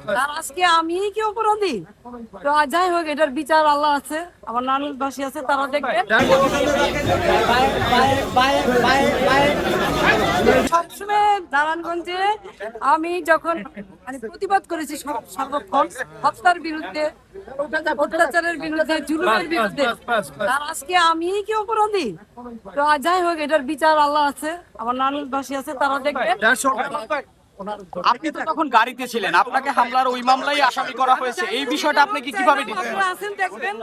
আর আজকে আমি কি অপরাধী? তো যাই হোক, এটার বিচার আল্লাহ আছে, আমার নানুর বাসী আছে, তারা দেখবে। সবসময় নারায়ণগঞ্জে আমি যখন প্রতিবাদ করেছি সর্বক্ষণ হত্যার বিরুদ্ধে, অত্যাচারের বিরুদ্ধে, জুলুমের বিরুদ্ধে, আর আজকে আমি কি অপরাধী? তো যাই হোক, এটার বিচার আল্লাহ আছে, আমার নানুর বাসী আছে, তারা দেখবে। আপনি তো তখন গাড়িতে ছিলেন, আপনাকে হামলার ওই মামলায় আসামি করা হয়েছে, এই বিষয়টা আপনি কিভাবে দেখছেন? আছেন দেখবেন।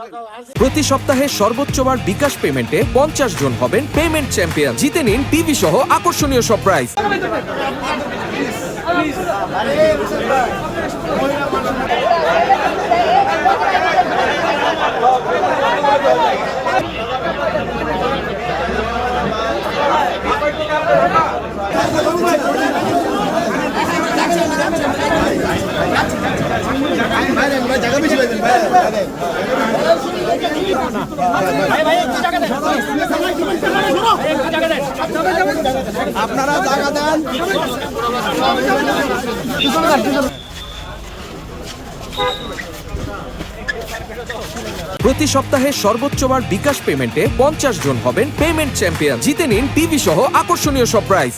প্রতি সপ্তাহে সর্বোচ্চবার বিকাশ পেমেন্টে 50 জন হবেন পেমেন্ট চ্যাম্পিয়ন। জিতে নিন টিভি সহ আকর্ষণীয় সব প্রাইজ। আপনারা জায়গা দেন। প্রতি সপ্তাহে সর্বোচ্চবার বিকাশ পেমেন্টে 50 জন হবেন পেমেন্ট চ্যাম্পিয়ন। জিতে নিন টিভি সহ আকর্ষণীয় সব প্রাইজ।